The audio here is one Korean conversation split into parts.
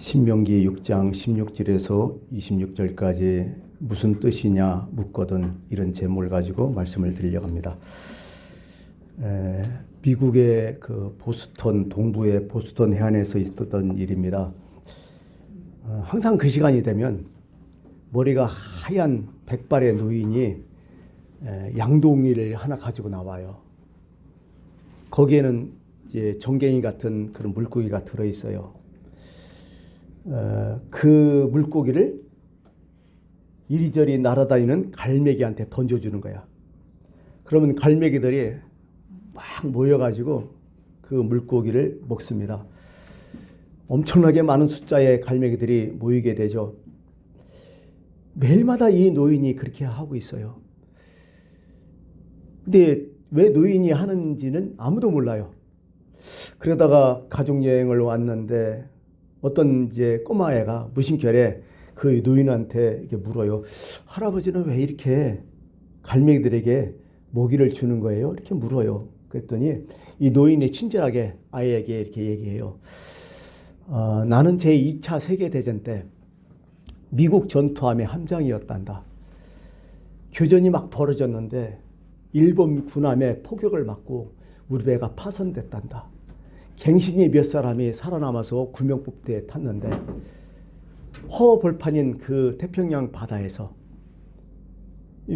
신명기 6장 16절에서 26절까지 무슨 뜻이냐 묻거든, 이런 제목을 가지고 말씀을 드리려고 합니다. 미국의 그 보스턴, 동부의 보스턴 해안에서 있었던 일입니다. 항상 그 시간이 되면 머리가 하얀 백발의 노인이 양동이를 하나 가지고 나와요. 거기에는 이제 정갱이 같은 그런 물고기가 들어있어요. 그 물고기를 이리저리 날아다니는 갈매기한테 던져주는 거야. 그러면 갈매기들이 막 모여가지고 그 물고기를 먹습니다. 엄청나게 많은 숫자의 갈매기들이 모이게 되죠. 매일마다 이 노인이 그렇게 하고 있어요. 근데 왜 노인이 하는지는 아무도 몰라요. 그러다가 가족여행을 왔는데 어떤 이제 꼬마애가 무심결에 그 노인한테 이렇게 물어요. 할아버지는 왜 이렇게 갈매기들에게 먹이를 주는 거예요? 이렇게 물어요. 그랬더니 이 노인이 친절하게 아이에게 이렇게 얘기해요. 나는 제2차 세계대전 때 미국 전투함의 함장이었단다. 교전이 막 벌어졌는데 일본 군함의 포격을 맞고 우리 배가 파손됐단다. 갱신이 몇 사람이 살아남아서 구명복대에 탔는데 허벌판인 그 태평양 바다에서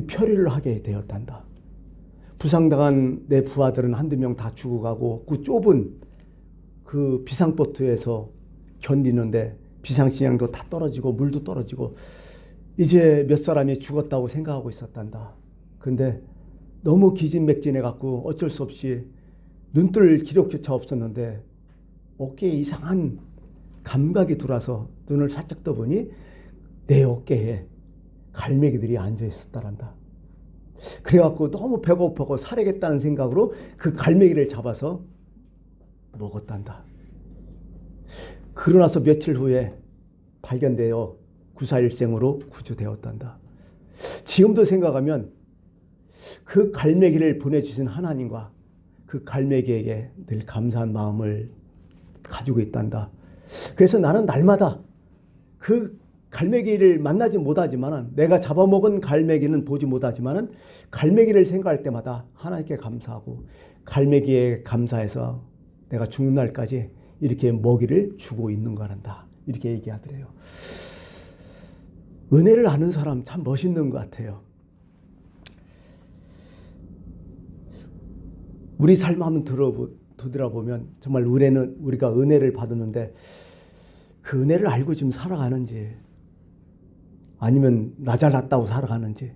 표류를 하게 되었단다. 부상당한 내 부하들은 한두 명 다 죽어가고 그 좁은 그 비상보트에서 견디는데 비상식량도 다 떨어지고 물도 떨어지고 이제 몇 사람이 죽었다고 생각하고 있었단다. 근데 너무 기진맥진해 갖고 어쩔 수 없이 눈뜰 기력조차 없었는데 어깨에 이상한 감각이 들어와서 눈을 살짝 떠보니 내 어깨에 갈매기들이 앉아 있었다란다. 그래갖고 너무 배고프고 살아야겠다는 생각으로 그 갈매기를 잡아서 먹었단다. 그러나서 며칠 후에 발견되어 구사일생으로 구조되었단다. 지금도 생각하면 그 갈매기를 보내주신 하나님과 그 갈매기에게 늘 감사한 마음을 가지고 있단다. 그래서 나는 날마다 그 갈매기를 만나지 못하지만, 내가 잡아먹은 갈매기는 보지 못하지만 갈매기를 생각할 때마다 하나님께 감사하고 갈매기에 감사해서 내가 죽는 날까지 이렇게 먹이를 주고 있는 거란다. 이렇게 얘기하더래요. 은혜를 아는 사람 참 멋있는 것 같아요. 우리 삶 한번 되돌아보면 정말 우리가 은혜를 받았는데 그 은혜를 알고 지금 살아가는지 아니면 나 잘났다고 살아가는지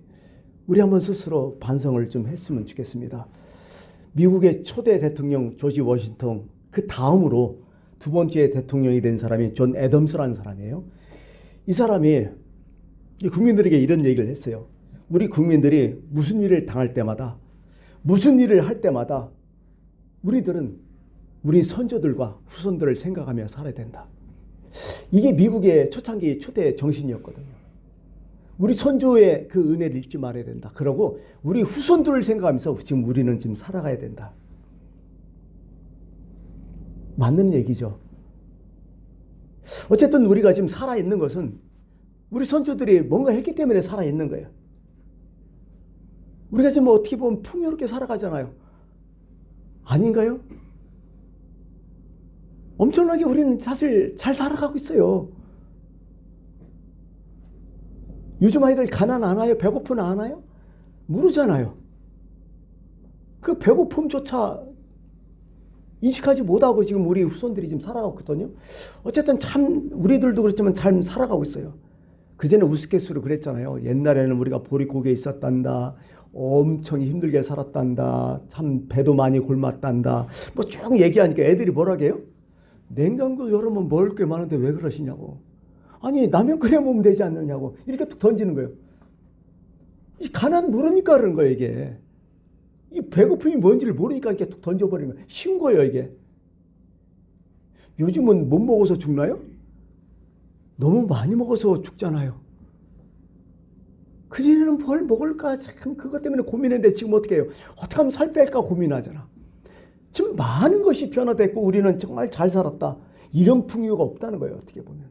우리 한번 스스로 반성을 좀 했으면 좋겠습니다. 미국의 초대 대통령 조지 워싱턴, 그 다음으로 두 번째 대통령이 된 사람이 존 애덤스라는 사람이에요. 이 사람이 국민들에게 이런 얘기를 했어요. 우리 국민들이 무슨 일을 당할 때마다, 무슨 일을 할 때마다 우리들은 우리 선조들과 후손들을 생각하며 살아야 된다. 이게 미국의 초창기 초대 정신이었거든요. 우리 선조의 그 은혜를 잊지 말아야 된다. 그러고 우리 후손들을 생각하면서 지금 우리는 지금 살아가야 된다. 맞는 얘기죠. 어쨌든 우리가 지금 살아있는 것은 우리 선조들이 뭔가 했기 때문에 살아있는 거예요. 우리가 지금 어떻게 보면 풍요롭게 살아가잖아요. 아닌가요? 엄청나게 우리는 사실 잘 살아가고 있어요. 요즘 아이들 가난 안 하요? 배고픈 안 하요? 모르잖아요. 그 배고픔조차 인식하지 못하고 지금 우리 후손들이 지금 살아가고 있거든요. 어쨌든 참 우리들도 그렇지만 잘 살아가고 있어요. 그전에 우스갯소리로 그랬잖아요. 옛날에는 우리가 보릿고개에 있었단다. 엄청 힘들게 살았단다. 참 배도 많이 굶었단다. 뭐 쭉 얘기하니까 애들이 뭐라고 해요? 냉장고 열으면 먹을 게 많은데 왜 그러시냐고. 아니 라면 끓여 먹으면 되지 않느냐고. 이렇게 툭 던지는 거예요. 이 가난 모르니까 그런 거예요 이게. 이 배고픔이 뭔지를 모르니까 이렇게 툭 던져버리는 거예요. 쉬운 거예요 이게. 요즘은 못 먹어서 죽나요? 너무 많이 먹어서 죽잖아요. 그전에는 뭘 먹을까 참 그것 때문에 고민했는데 지금 어떻게 해요? 어떻게 하면 살 뺄까 고민하잖아. 지금 많은 것이 변화됐고 우리는 정말 잘 살았다. 이런 풍요가 없다는 거예요. 어떻게 보면.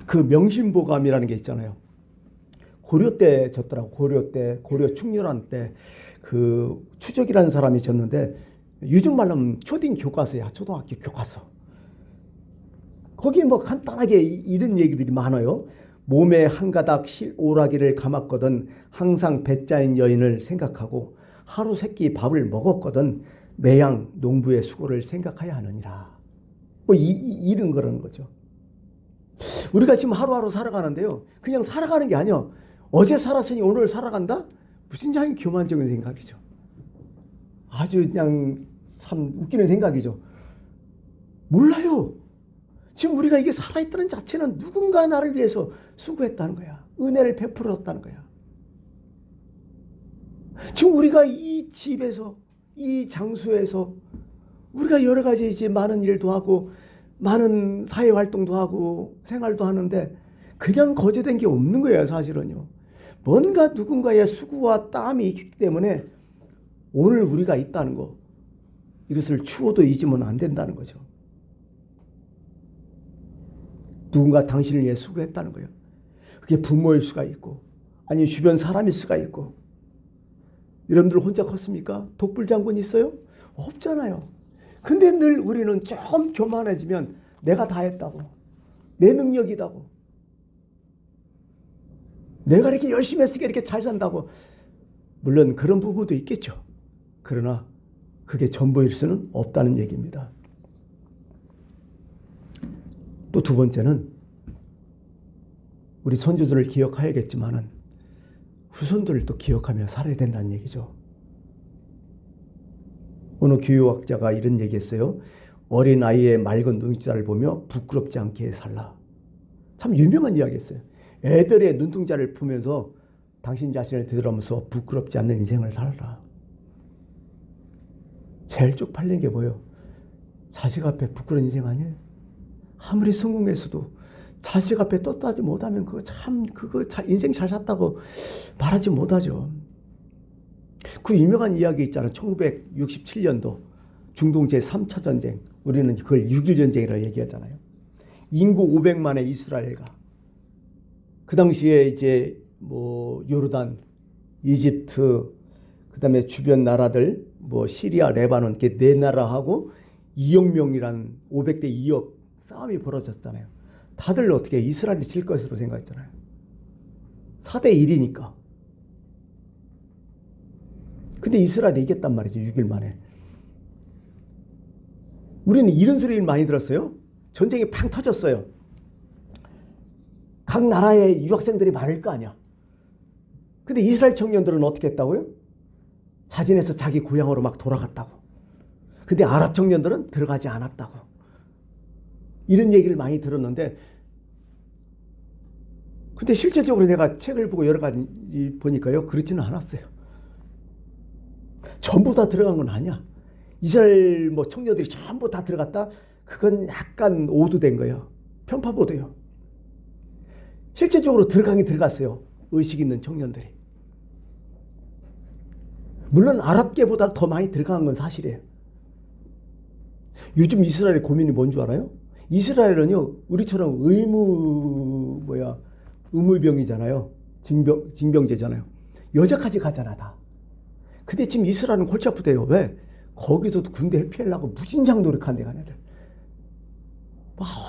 그 명심보감이라는 게 있잖아요. 고려 때 졌더라고. 고려 때, 고려 충렬한 때 그 추적이라는 사람이 졌는데, 요즘 말로 하면 초딩 교과서야. 초등학교 교과서. 거기에 뭐 간단하게 이런 얘기들이 많아요. 몸에 한 가닥 오라기를 감았거든 항상 배짜인 여인을 생각하고 하루 세끼 밥을 먹었거든 매양 농부의 수고를 생각해야 하느니라. 뭐 이런 거라는 거죠. 우리가 지금 하루하루 살아가는데요. 그냥 살아가는 게 아니야. 어제 살았으니 오늘 살아간다? 무슨 장이 교만적인 생각이죠. 아주 그냥 참 웃기는 생각이죠. 몰라요. 지금 우리가 이게 살아있다는 자체는 누군가 나를 위해서 수고했다는 거야. 은혜를 베풀었다는 거야. 지금 우리가 이 집에서, 이 장소에서 우리가 여러 가지 이제 많은 일도 하고 많은 사회활동도 하고 생활도 하는데 그냥 거제된 게 없는 거예요, 사실은요. 뭔가 누군가의 수고와 땀이 있기 때문에 오늘 우리가 있다는 거, 이것을 추호도 잊으면 안 된다는 거죠. 누군가 당신을 위해 수고했다는 거예요. 그게 부모일 수가 있고 아니 주변 사람일 수가 있고. 여러분들 혼자 컸습니까? 독불장군 있어요? 없잖아요. 근데 늘 우리는 조금 교만해지면 내가 다 했다고, 내 능력이다고, 내가 이렇게 열심히 했으니까 이렇게 잘 산다고. 물론 그런 부분도 있겠죠. 그러나 그게 전부일 수는 없다는 얘기입니다. 또 두 번째는 우리 선조들을 기억해야겠지만은 후손들을 또 기억하며 살아야 된다는 얘기죠. 어느 교육학자가 이런 얘기했어요. 어린 아이의 맑은 눈동자를 보며 부끄럽지 않게 살라. 참 유명한 이야기였어요. 애들의 눈동자를 보면서 당신 자신을 되돌아보면서 부끄럽지 않는 인생을 살아라. 제일 쪽팔린 게 뭐예요? 자식 앞에 부끄러운 인생 아니에요? 아무리 성공했어도 자식 앞에 떳하지 못하면 그거 인생 잘 샀다고 말하지 못하죠. 그 유명한 이야기 있잖아요. 1967년도 중동 제3차 전쟁. 우리는 그걸 6.1 전쟁이라고 얘기하잖아요. 인구 500만의 이스라엘과 그 당시에 이제 뭐 요르단, 이집트, 그다음에 주변 나라들 뭐 시리아, 레바논 이렇게 네 나라하고 2억 명이란 500대 2억 싸움이 벌어졌잖아요. 다들 어떻게 이스라엘이 질 것으로 생각했잖아요. 4대 1이니까. 근데 이스라엘이 이겼단 말이죠. 6일 만에. 우리는 이런 소리를 많이 들었어요. 전쟁이 팡 터졌어요. 각 나라에 유학생들이 많을 거 아니야. 근데 이스라엘 청년들은 어떻게 했다고요? 자진해서 자기 고향으로 막 돌아갔다고. 근데 아랍 청년들은 들어가지 않았다고. 이런 얘기를 많이 들었는데, 근데 실제적으로 내가 책을 보고 여러 가지 보니까요, 그렇지는 않았어요. 전부 다 들어간 건 아니야. 이스라엘 뭐 청년들이 전부 다 들어갔다? 그건 약간 오도된 거예요. 편파보도요. 실제적으로 들어가긴 들어갔어요. 의식 있는 청년들이. 물론 아랍계보다 더 많이 들어간 건 사실이에요. 요즘 이스라엘의 고민이 뭔 줄 알아요? 이스라엘은요, 우리처럼 의무병이잖아요. 징병제잖아요. 여자까지 가잖아, 다. 근데 지금 이스라엘은 골치 아프대요. 왜? 거기서도 군대 피하려고 무진장 노력한대, 가네들.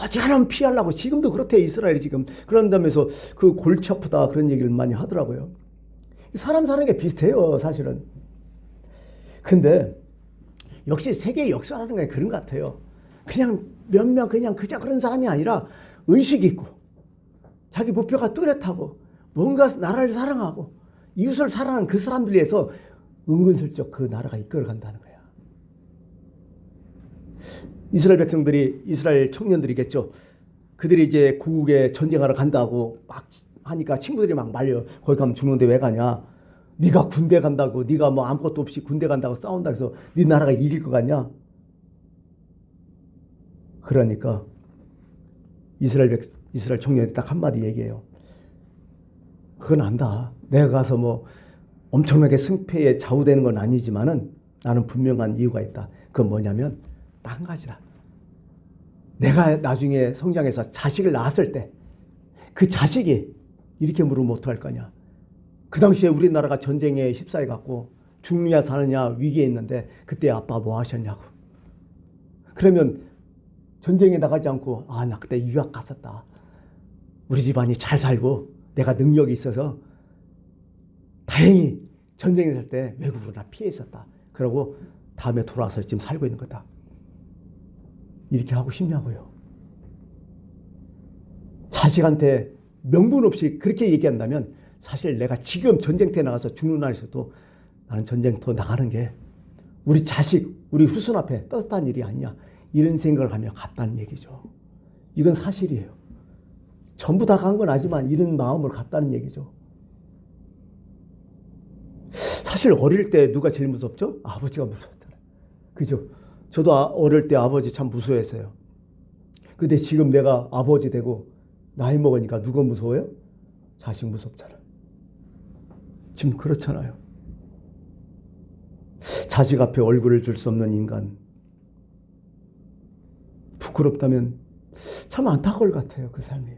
어지간하면 피하려고. 지금도 그렇대, 이스라엘이 지금. 그런다면서 그 골치 아프다, 그런 얘기를 많이 하더라고요. 사람 사는 게 비슷해요, 사실은. 근데 역시 세계의 역사라는 게 그런 것 같아요. 그냥 몇 명 그냥 그런 사람이 아니라 의식이 있고 자기 목표가 뚜렷하고 뭔가 나라를 사랑하고 이웃을 사랑하는 그 사람들 위해서 은근슬쩍 그 나라가 이끌어간다는 거야. 이스라엘 백성들이, 이스라엘 청년들이겠죠. 그들이 이제 고국에 전쟁하러 간다고 막 하니까 친구들이 막 말려. 거기 가면 죽는데 왜 가냐? 네가 군대 간다고, 네가 뭐 아무것도 없이 군대 간다고 싸운다 해서 네 나라가 이길 것 같냐? 그러니까 이스라엘 청년이 딱 한마디 얘기해요. 그건 안다. 내가 가서 뭐 엄청나게 승패에 좌우되는 건 아니지만은 나는 분명한 이유가 있다. 그건 뭐냐면 딱 한 가지다. 내가 나중에 성장해서 자식을 낳았을 때 그 자식이 이렇게 물으면 어떡할 거냐. 그 당시에 우리나라가 전쟁에 휩싸여 갖고 죽느냐 사느냐 위기에 있는데 그때 아빠 뭐 하셨냐고. 그러면 전쟁에 나가지 않고 나 그때 유학 갔었다. 우리 집안이 잘 살고 내가 능력이 있어서 다행히 전쟁에 살 때 외국으로 나 피해 있었다. 그러고 다음에 돌아와서 지금 살고 있는 거다. 이렇게 하고 싶냐고요. 자식한테 명분 없이 그렇게 얘기한다면 사실 내가 지금 전쟁터에 나가서 죽는 날에서도 나는 전쟁터 나가는 게 우리 자식, 우리 후손 앞에 떳떳한 일이 아니냐. 이런 생각을 하며 갔다는 얘기죠. 이건 사실이에요. 전부 다 간 건 아니지만 이런 마음을 갖다는 얘기죠. 사실 어릴 때 누가 제일 무섭죠? 아버지가 무서웠잖아요. 그죠? 저도 어릴 때 아버지 참 무서워했어요. 근데 지금 내가 아버지 되고 나이 먹으니까 누가 무서워요? 자식 무섭잖아요. 지금 그렇잖아요. 자식 앞에 얼굴을 줄 수 없는 인간. 부끄럽다면 참 안타까울 것 같아요. 그 삶이.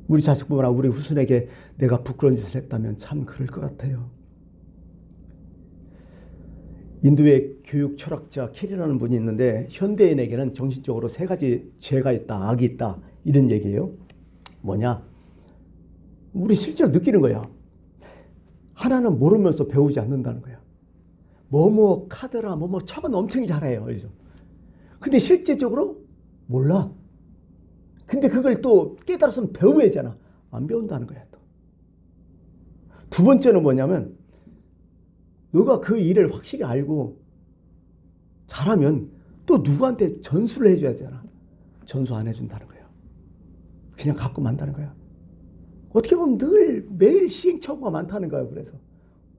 우리 자식보다 우리 후손에게 내가 부끄러운 짓을 했다면 참 그럴 것 같아요. 인도의 교육 철학자 캐리라는 분이 있는데 현대인에게는 정신적으로 세 가지 죄가 있다, 악이 있다 이런 얘기예요. 뭐냐? 우리 실제로 느끼는 거야. 하나는 모르면서 배우지 않는다는 거야. 뭐뭐 카드라 뭐뭐 척은 엄청 잘해요. 근데 실제적으로 몰라. 근데 그걸 또 깨달았으면 배워야 하잖아. 안 배운다는 거야 또. 두 번째는 뭐냐면 너가 그 일을 확실히 알고 잘하면 또 누구한테 전수를 해줘야 되잖아. 전수 안 해준다는 거야. 그냥 갖고 만다는 거야. 어떻게 보면 늘 매일 시행착오가 많다는 거야. 그래서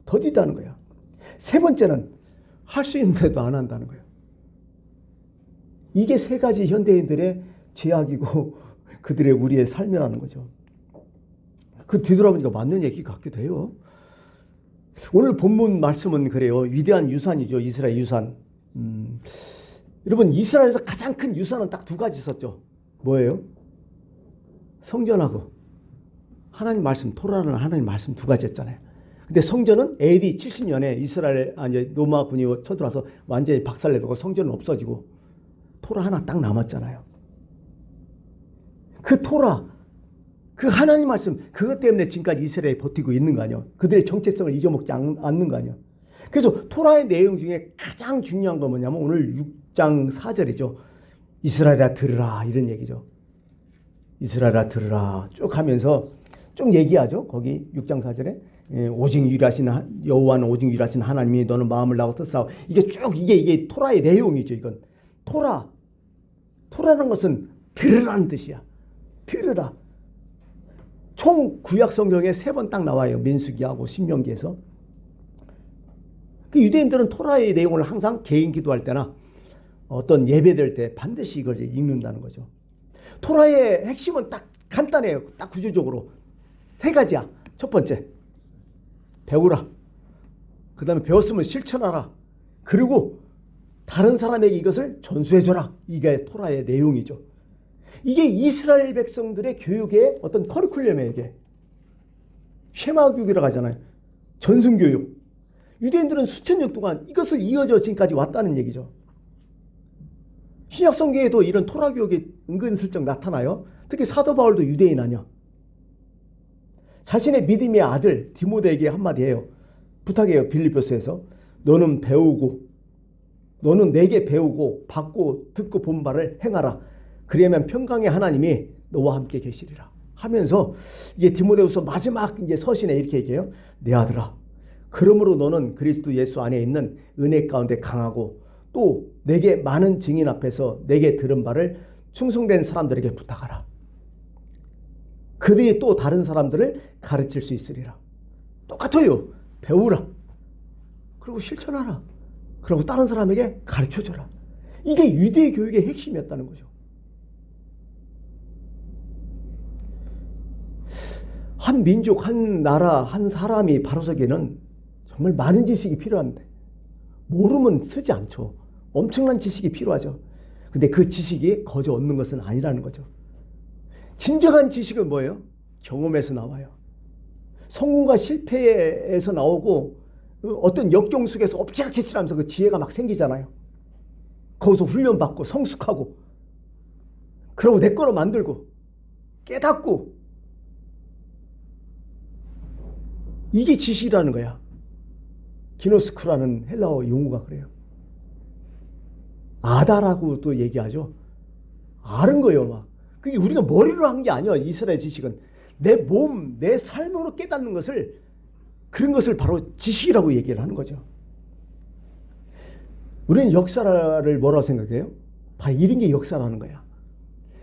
더디다는 거야. 세 번째는 할 수 있는데도 안 한다는 거야. 이게 세 가지 현대인들의 죄악이고 그들의 우리의 삶이라는 거죠. 그 뒤돌아보니까 맞는 얘기 같기도 해요. 오늘 본문 말씀은 그래요. 위대한 유산이죠. 이스라엘 유산. 여러분 이스라엘에서 가장 큰 유산은 딱 두 가지 있었죠. 뭐예요? 성전하고 하나님 말씀, 토라는 하나님 말씀 두 가지였잖아요. 근데 성전은 AD 70년에 이스라엘 로마군이 쳐들어와서 완전히 박살내고 성전은 없어지고 토라 하나 딱 남았잖아요. 그 토라, 그 하나님 말씀, 그것 때문에 지금까지 이스라엘이 버티고 있는 거 아니에요. 그들의 정체성을 잊어먹지 않는 거 아니에요. 그래서 토라의 내용 중에 가장 중요한 건 뭐냐면 오늘 6장 4절이죠. 이스라엘아 들으라 이런 얘기죠. 이스라엘아 들으라 쭉 하면서 쭉 얘기하죠. 거기 6장 4절에 오직 유일하신 여호와는 오직 유일하신 하나님이 너는 마음을 다하고 뜻을 다하고 이게 쭉 이게 토라의 내용이죠. 이건 토라는 것은 들으라는 뜻이야. 들으라. 총 구약 성경에 3번 딱 나와요. 민수기하고 신명기에서. 그 유대인들은 토라의 내용을 항상 개인 기도할 때나 어떤 예배될 때 반드시 이걸 읽는다는 거죠. 토라의 핵심은 딱 간단해요. 딱 구조적으로 3가지야. 첫 번째, 배우라. 그 다음에 배웠으면 실천하라. 그리고 다른 사람에게 이것을 전수해줘라. 이게 토라의 내용이죠. 이게 이스라엘 백성들의 교육의 어떤 커리큘럼이에요. 이게 쉐마 교육이라고 하잖아요. 전승교육. 유대인들은 수천 년 동안 이것을 이어져 지금까지 왔다는 얘기죠. 신약 성경에도 이런 토라 교육이 은근슬쩍 나타나요. 특히 사도 바울도 유대인 아니야. 자신의 믿음의 아들 디모데에게 한마디 해요. 부탁해요. 빌립보서에서. 너는 내게 배우고 받고 듣고 본 바를 행하라. 그러면 평강의 하나님이 너와 함께 계시리라. 하면서 이게 디모데후서 마지막 이제 서신에 이렇게 얘기해요. 내 아들아, 그러므로 너는 그리스도 예수 안에 있는 은혜 가운데 강하고 또 내게 많은 증인 앞에서 내게 들은 바를 충성된 사람들에게 부탁하라. 그들이 또 다른 사람들을 가르칠 수 있으리라. 똑같아요. 배우라. 그리고 실천하라. 그리고 다른 사람에게 가르쳐줘라. 이게 유대 교육의 핵심이었다는 거죠. 한 민족, 한 나라, 한 사람이 바로 서기에는 정말 많은 지식이 필요한데 모르면 쓰지 않죠. 엄청난 지식이 필요하죠. 근데 그 지식이 거저 얻는 것은 아니라는 거죠. 진정한 지식은 뭐예요? 경험에서 나와요. 성공과 실패에서 나오고 어떤 역경 속에서 엎치락뒤치락하면서 그 지혜가 막 생기잖아요. 거기서 훈련받고 성숙하고 그러고 내 거로 만들고 깨닫고 이게 지식이라는 거야. 기노스크라는 헬라어 용어가 그래요. 아다라고도 얘기하죠. 아는 거예요, 막. 그게 우리가 머리로 한 게 아니야. 이스라엘 지식은 내 몸, 내 삶으로 깨닫는 것을, 그런 것을 바로 지식이라고 얘기를 하는 거죠. 우리는 역사를 뭐라고 생각해요? 바로 이런 게 역사라는 거야.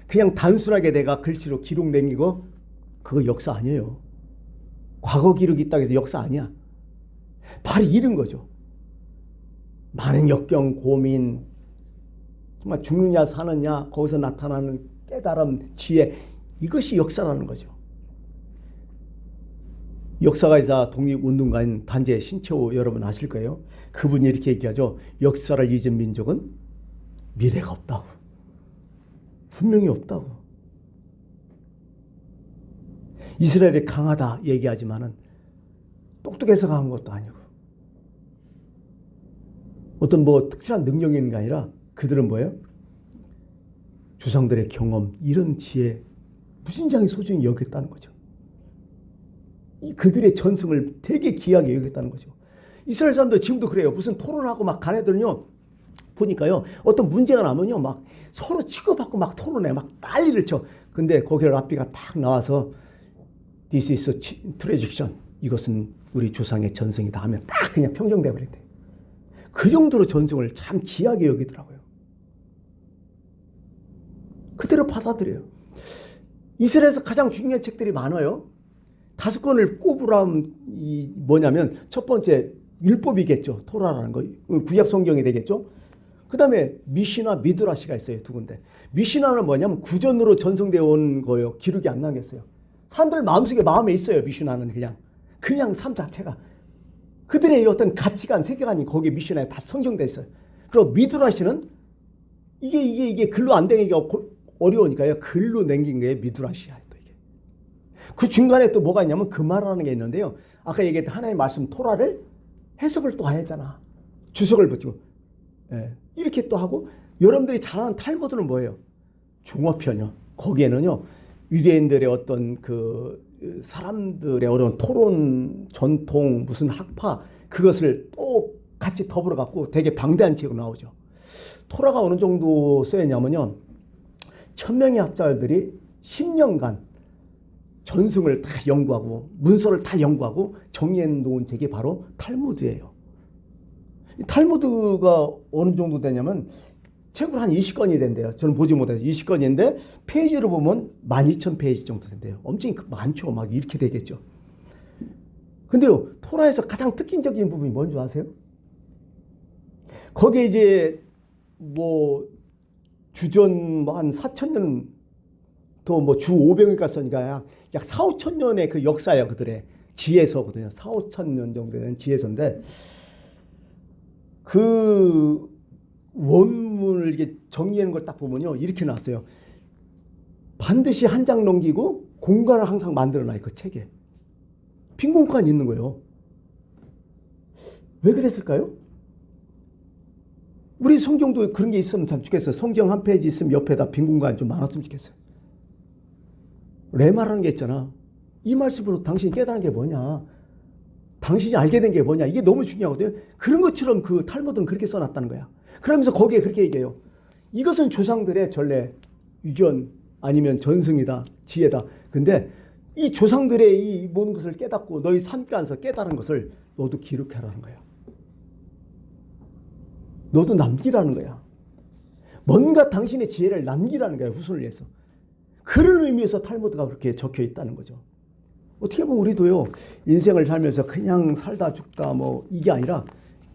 그냥 단순하게 내가 글씨로 기록 남기고 그거 역사 아니에요. 과거 기록이 있다고 해서 역사 아니야. 바로 이런 거죠. 많은 역경, 고민, 정말 죽느냐 사느냐 거기서 나타나는 깨달음, 지혜, 이것이 역사라는 거죠. 역사가이자 독립운동가인 단재 신채호 여러분 아실 거예요. 그분이 이렇게 얘기하죠. 역사를 잊은 민족은 미래가 없다고. 분명히 없다고. 이스라엘이 강하다 얘기하지만은 똑똑해서 강한 것도 아니고 어떤 뭐 특별한 능력이 있는 게 아니라 그들은 뭐예요? 조상들의 경험, 이런 지혜, 무진장이 소중히 여겼다는 거죠. 그들의 전승을 되게 귀하게 여겼다는 거죠. 이스라엘 사람들 지금도 그래요. 무슨 토론하고 막 간 애들은요, 보니까요, 어떤 문제가 나면요, 막 서로 치고받고 막 토론해, 막 난리를 쳐. 근데 거기에 랍비가 딱 나와서 This is a tradition. 이것은 우리 조상의 전승이다 하면 딱 그냥 평정돼 버린대. 그 정도로 전승을 참 귀하게 여기더라고요. 그대로 받아들여요. 이스라엘에서 가장 중요한 책들이 많아요. 5권을 꼽으라면 뭐냐면 첫 번째 율법이겠죠. 토라라는 거. 구약 성경이 되겠죠. 그 다음에 미시나 미드라시가 있어요. 2군데. 미시나는 뭐냐면 구전으로 전승되어 온 거예요. 기록이 안 남겼어요. 사람들 마음에 있어요. 미시나는 그냥 삶 자체가. 그들의 어떤 가치관, 세계관이 거기에 미시나에 다 성경되어 있어요. 그리고 미드라시는 이게 글로 안 되기가 어려우니까요. 글로 남긴 게 미드라시야. 또 이게. 그 중간에 또 뭐가 있냐면 그 말하는 게 있는데요. 아까 얘기했던 하나님의 말씀 토라를 해석을 또 했잖아. 주석을 붙이고. 예. 이렇게 또 하고 여러분들이 잘 아는 탈무드는 뭐예요? 종어편이요. 거기에는요. 유대인들의 어떤 그 사람들의 어려운 토론, 전통, 무슨 학파 그것을 또 같이 더불어 갖고 되게 방대한 책으로 나오죠. 토라가 어느 정도 쓰였냐면요. 1000명의 학자들이 10년간 전승을 다 연구하고 문서를 다 연구하고 정리해 놓은 책이 바로 탈무드예요. 탈무드가 어느 정도 되냐면 책으로 한 20권이 된대요. 저는 보지 못해서 20권인데 페이지로 보면 12,000페이지 정도 된대요. 엄청 많죠. 막 이렇게 되겠죠. 근데요, 토라에서 가장 특징적인 부분이 뭔지 아세요? 거기에 이제 뭐 주전 뭐 한 4,000년 또 뭐 주 500일까 쓰니까 약 4, 5천 년의 그 역사예요. 그들의 지혜서거든요. 4, 5천 년 정도 되는 지혜서인데 그 원문을 이렇게 정리하는 걸 딱 보면요. 이렇게 나왔어요. 반드시 한 장 넘기고 공간을 항상 만들어놔요. 그 책에. 빈 공간이 있는 거예요. 왜 그랬을까요? 우리 성경도 그런 게 있으면 참 좋겠어요. 성경 한 페이지 있으면 옆에다 빈 공간이 좀 많았으면 좋겠어요. 레마라는 게 있잖아. 이 말씀으로 당신이 깨달은 게 뭐냐. 당신이 알게 된 게 뭐냐. 이게 너무 중요하거든요. 그런 것처럼 그 탈무드는 그렇게 써놨다는 거야. 그러면서 거기에 그렇게 얘기해요. 이것은 조상들의 전례, 유전 아니면 전승이다, 지혜다. 근데 이 조상들의 이 모든 것을 깨닫고 너희 삶 안에서 깨달은 것을 너도 기록해라는 거야. 너도 남기라는 거야. 뭔가 당신의 지혜를 남기라는 거야. 후손을 위해서. 그런 의미에서 탈무드가 그렇게 적혀 있다는 거죠. 어떻게 보면 우리도요. 인생을 살면서 그냥 살다 죽다 뭐 이게 아니라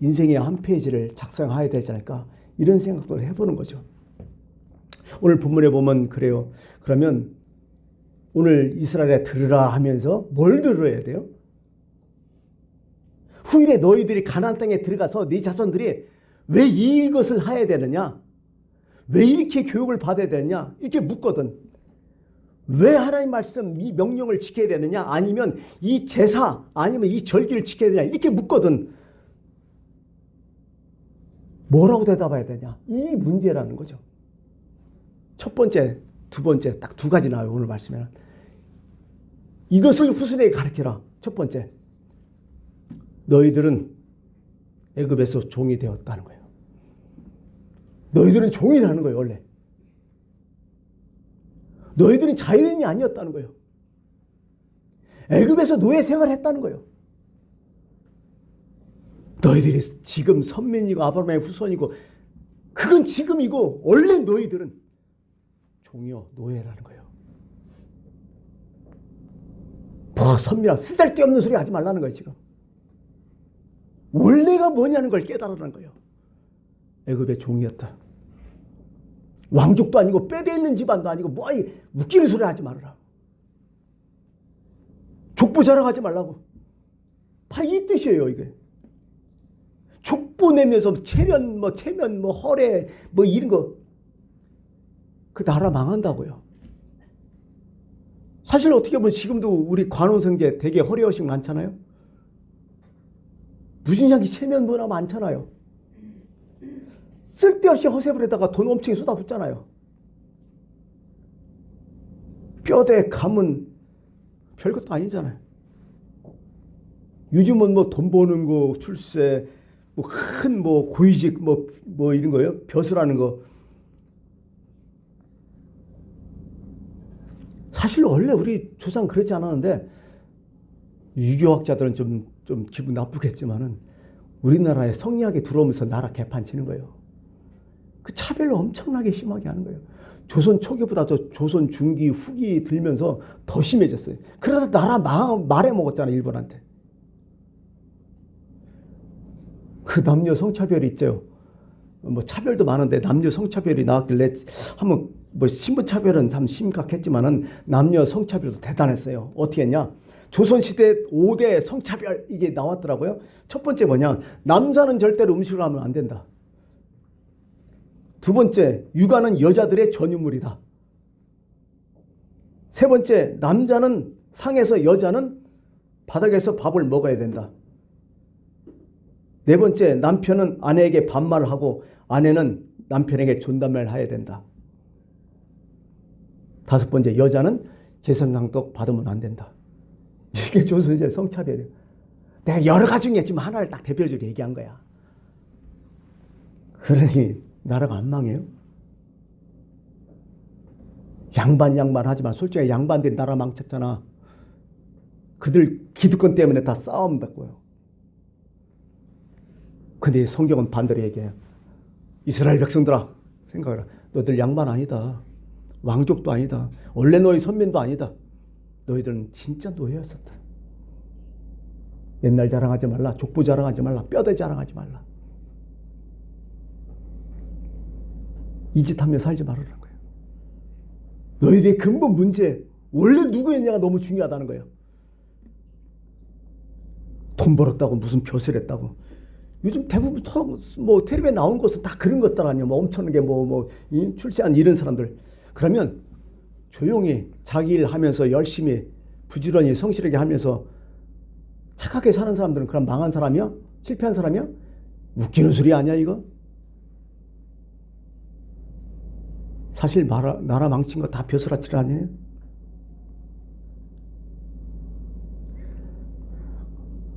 인생의 한 페이지를 작성해야 되지 않을까 이런 생각도 해보는 거죠. 오늘 본문에 보면 그래요. 그러면 오늘 이스라엘에 들으라 하면서 뭘 들어야 돼요? 후일에 너희들이 가나안 땅에 들어가서 네 자손들이 왜 이것을 해야 되느냐? 왜 이렇게 교육을 받아야 되느냐? 이렇게 묻거든. 왜 하나님 말씀 이 명령을 지켜야 되느냐, 아니면 이 제사 아니면 이 절기를 지켜야 되냐 이렇게 묻거든 뭐라고 대답해야 되냐, 이 문제라는 거죠. 첫 번째, 두 번째 딱 두 가지 나와요. 오늘 말씀에는 이것을 후손에게 가르쳐라. 첫 번째, 너희들은 애굽에서 종이 되었다는 거예요. 너희들은 종이라는 거예요. 원래 너희들은 자유인이 아니었다는 거예요. 애굽에서 노예 생활했다는 거예요. 너희들이 지금 선민이고 아브라함의 후손이고 그건 지금이고 원래 너희들은 종이요 노예라는 거예요. 뭐 선민아 쓰잘데없는 소리 하지 말라는 거예요. 지금 원래가 뭐냐는 걸 깨달으라는 거예요. 애굽의 종이었다. 왕족도 아니고 뼈대 있는 집안도 아니고 뭐 웃기는 소리 하지 말아라. 족보 자랑하지 말라고. 바로 이 뜻이에요. 이게 족보 내면서 체면 허례 이런 거 그 나라 망한다고요. 사실 어떻게 보면 지금도 우리 관원성제 되게 허례허식 많잖아요. 무신장기 체면 문화 많잖아요. 쓸데없이 허세불에다가 돈 엄청 쏟아붓잖아요. 뼈대 가문 별것도 아니잖아요. 요즘은 돈 버는 거 출세 큰 고위직 이런 거요 벼슬하는 거. 사실 원래 우리 조상 그렇지 않았는데 유교학자들은 좀 기분 나쁘겠지만은 우리나라에 성리학이 들어오면서 나라 개판 치는 거예요. 그 차별을 엄청나게 심하게 하는 거예요. 조선 초기보다 더 조선 중기 후기 들면서 더 심해졌어요. 그러다 나라 말해먹었잖아요. 일본한테. 그 남녀 성차별이 있죠. 차별도 많은데 남녀 성차별이 나왔길래 한번 신분 차별은 참 심각했지만은 남녀 성차별도 대단했어요. 어떻게 했냐? 조선시대 5대 성차별 이게 나왔더라고요. 첫 번째 뭐냐? 남자는 절대로 음식을 하면 안 된다. 두 번째, 육아는 여자들의 전유물이다. 세 번째, 남자는 상에서 여자는 바닥에서 밥을 먹어야 된다. 네 번째, 남편은 아내에게 반말을 하고 아내는 남편에게 존댓말을 해야 된다. 다섯 번째, 여자는 재산상속 받으면 안 된다. 이게 조선시대 성차별이에요. 내가 여러 가지 중에 지금 하나를 딱 대표적으로 얘기한 거야. 그러니 나라가 안 망해요? 양반 하지만 솔직히 양반들이 나라 망쳤잖아. 그들 기득권 때문에 다 싸움 받고요. 근데 성경은 반대로 얘기해요. 이스라엘 백성들아 생각해라. 너희들 양반 아니다. 왕족도 아니다. 원래 너희 선민도 아니다. 너희들은 진짜 노예였었다. 옛날 자랑하지 말라. 족보 자랑하지 말라. 뼈대 자랑하지 말라. 이 짓 하며 살지 말라는 거예요. 너희들의 근본 문제 원래 누구였냐가 너무 중요하다는 거예요. 돈 벌었다고 무슨 벼슬 했다고. 요즘 대부분 텔레비에 나온 것은 다 그런 것들 아니에요. 엄청나게 출세한 이런 사람들. 그러면 조용히 자기 일 하면서 열심히 부지런히 성실하게 하면서 착하게 사는 사람들은 그럼 망한 사람이야? 실패한 사람이야? 웃기는 소리 아니야 이거? 사실 나라 망친 거 다 벼슬아치를 아니에요?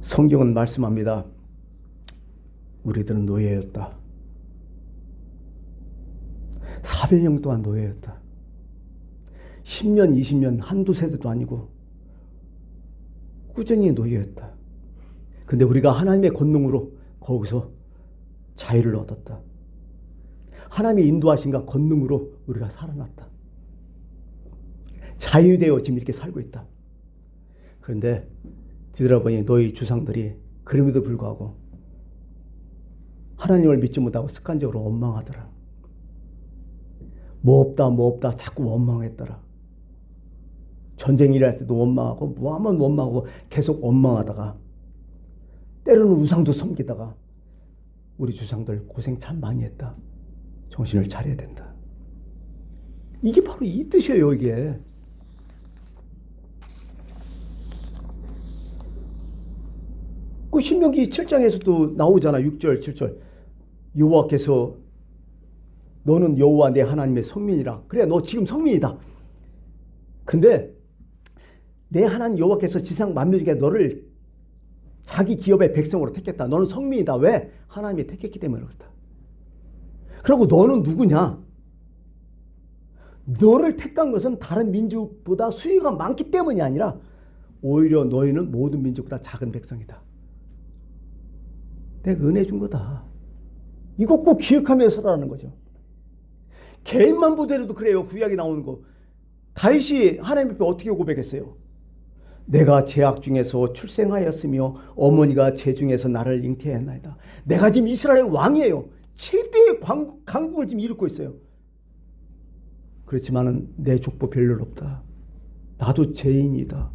성경은 말씀합니다. 우리들은 노예였다. 400년 동안 노예였다. 10년, 20년 한두 세대도 아니고 꾸준히 노예였다. 근데 우리가 하나님의 권능으로 거기서 자유를 얻었다. 하나님의 인도하신가 권능으로 우리가 살아났다. 자유되어 지금 이렇게 살고 있다. 그런데 뒤돌아보니 너희 주상들이 그럼에도 불구하고 하나님을 믿지 못하고 습관적으로 원망하더라. 뭐 없다 자꾸 원망했더라. 전쟁 일할 때도 원망하고 뭐하면 원망하고 계속 원망하다가 때로는 우상도 섬기다가 우리 주상들 고생 참 많이 했다. 정신을 차려야 된다. 이게 바로 이 뜻이에요. 이게 그 신명기 7장에서도 나오잖아. 6절, 7절. 여호와께서 너는 여호와 내 하나님의 성민이라. 그래, 너 지금 성민이다. 근데 내 하나님 여호와께서 지상 만민 중에 너를 자기 기업의 백성으로 택했다. 너는 성민이다. 왜? 하나님이 택했기 때문에 그렇다. 그리고 너는 누구냐? 너를 택한 것은 다른 민족보다 수위가 많기 때문이 아니라 오히려 너희는 모든 민족보다 작은 백성이다. 내가 은혜 준 거다. 이거 꼭 기억하면서 살아라는 거죠. 개인만 보더라도 그래요. 구약에 나오는 거. 다윗이 하나님 앞에 어떻게 고백했어요? 내가 제약 중에서 출생하였으며 어머니가 제 중에서 나를 잉태했나이다. 내가 지금 이스라엘 왕이에요. 최대의 강국을 지금 이루고 있어요. 그렇지만은 내 족보 별로 없다. 나도 죄인이다.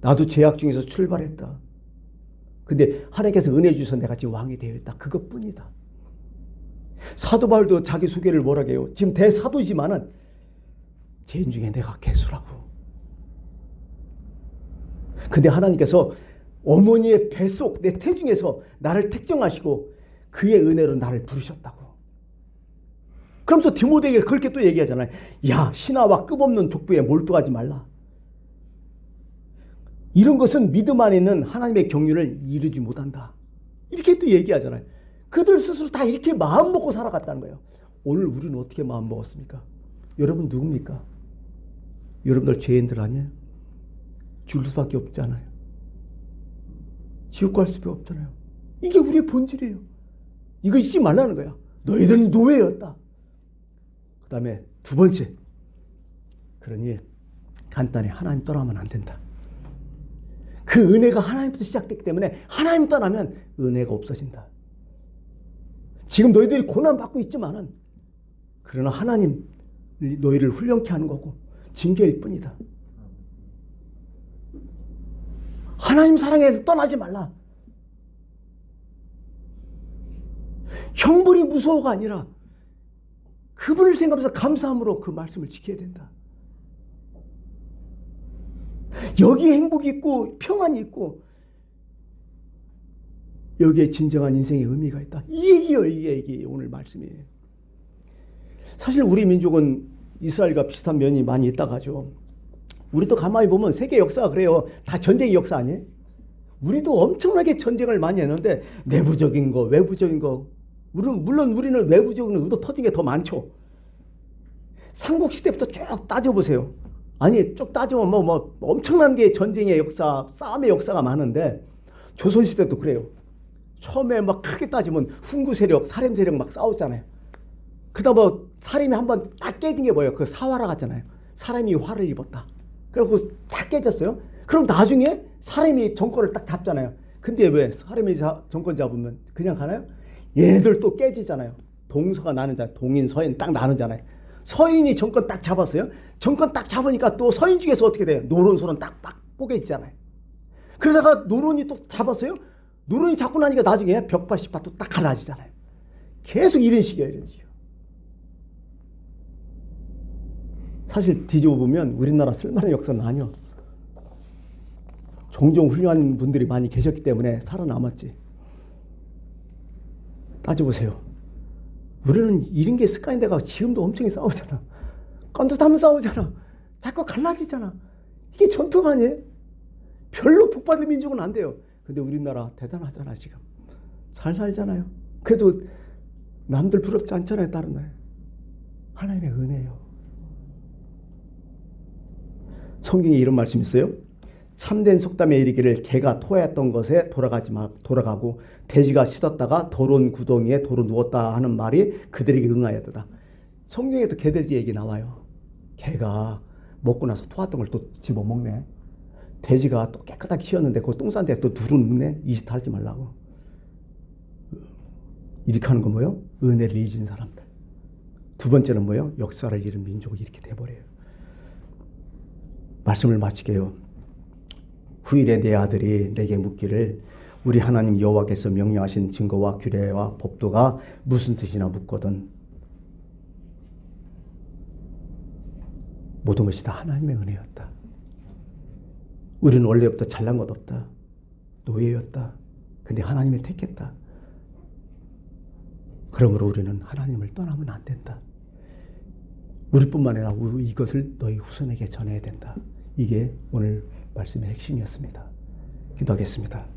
나도 제약 중에서 출발했다. 근데 하나님께서 은혜 주셔서 내가 지금 왕이 되어 있다. 그것뿐이다. 사도 바울도 자기 소개를 뭐라고 해요? 지금 대사도지만은 죄인 중에 내가 괴수라고. 근데 하나님께서 어머니의 뱃속 내 태중에서 나를 택정하시고 그의 은혜로 나를 부르셨다고. 그러면서 디모데에게 그렇게 또 얘기하잖아요. 야, 신하와 끝없는 족보에 몰두하지 말라. 이런 것은 믿음 안에 있는 하나님의 경륜을 이루지 못한다. 이렇게 또 얘기하잖아요. 그들 스스로 다 이렇게 마음 먹고 살아갔다는 거예요. 오늘 우리는 어떻게 마음 먹었습니까? 여러분 누굽니까? 여러분들 죄인들 아니에요? 죽을 수밖에 없잖아요. 지옥 갈 수밖에 없잖아요. 이게 우리의 본질이에요. 이거 잊지 말라는 거야. 너희들은 노예였다. 그 다음에 두 번째. 그러니 간단히 하나님 떠나면 안 된다. 그 은혜가 하나님부터 시작됐기 때문에 하나님 떠나면 은혜가 없어진다. 지금 너희들이 고난받고 있지만은 그러나 하나님 너희를 훈련케 하는 거고 징계일 뿐이다. 하나님 사랑에 떠나지 말라. 형벌이 무서워가 아니라 그분을 생각하면서 감사함으로 그 말씀을 지켜야 된다. 여기에 행복이 있고 평안이 있고 여기에 진정한 인생의 의미가 있다. 이 얘기예요. 이게 오늘 말씀이에요. 사실 우리 민족은 이스라엘과 비슷한 면이 많이 있다가죠. 우리도 가만히 보면 세계 역사가 그래요. 다 전쟁의 역사 아니에요? 우리도 엄청나게 전쟁을 많이 했는데 내부적인 거, 외부적인 거. 물론 우리는 외부적인 의도 터진 게 더 많죠. 삼국시대부터 쭉 따져보세요. 아니 쭉 따지면 뭐 엄청난 게 전쟁의 역사, 싸움의 역사가 많은데 조선시대도 그래요. 처음에 막 크게 따지면 훈구 세력, 사림 세력 막 싸웠잖아요. 그다음 뭐 사림이 한번 딱 깨진 게 뭐예요? 그 사화라 같잖아요. 사람이 화를 입었다. 그리고 딱 깨졌어요. 그럼 나중에 사림이 정권을 딱 잡잖아요. 근데 왜 사림이 정권 잡으면 그냥 가나요? 얘네들 또 깨지잖아요. 동서가 나누잖아요. 동인, 서인 딱 나누잖아요. 서인이 정권 딱 잡았어요. 정권 딱 잡으니까 또 서인 중에서 어떻게 돼요? 노론소론 딱 뽀개지잖아요. 그러다가 노론이 또 잡았어요. 노론이 잡고 나니까 나중에 벽파 시파 또 딱 갈라지잖아요. 계속 이런 식이에요. 이런 식이에요. 사실 뒤집어 보면 우리나라 쓸만한 역사는 아니요. 종종 훌륭한 분들이 많이 계셨기 때문에 살아남았지. 따져보세요. 우리는 이런 게 습관이 돼가 지금도 엄청 싸우잖아. 건투타면 싸우잖아. 자꾸 갈라지잖아. 이게 전투가 아니에요? 별로 복받을 민족은 안 돼요. 근데 우리나라 대단하잖아. 지금 잘 살잖아요. 그래도 남들 부럽지 않잖아요. 다른 나라. 하나님의 은혜예요. 성경에 이런 말씀이 있어요. 참된 속담에 이르기를 개가 토했던 것에 돌아가고 돼지가 씻었다가 더러운 구덩이에 도로 누웠다 하는 말이 그들에게 응하였다. 성경에도 개돼지 얘기 나와요. 개가 먹고 나서 토했던 걸 또 집어먹네. 돼지가 또 깨끗하게 키웠는데 그거 똥 싼데 또 두루 눕네. 이짓 하지 말라고. 이렇게 하는 건 뭐예요? 은혜를 잊은 사람들. 두 번째는 뭐예요? 역사를 잃은 민족이 이렇게 돼버려요. 말씀을 마치게요. 후일에 내 아들이 내게 묻기를 우리 하나님 여호와께서 명령하신 증거와 규례와 법도가 무슨 뜻이나 묻거든. 모든 것이 다 하나님의 은혜였다. 우리는 원래부터 잘난 것 없다. 노예였다. 근데 하나님이 택했다. 그러므로 우리는 하나님을 떠나면 안 된다. 우리뿐만 아니라 이것을 너희 후손에게 전해야 된다. 이게 오늘 말씀의 핵심이었습니다. 기도하겠습니다.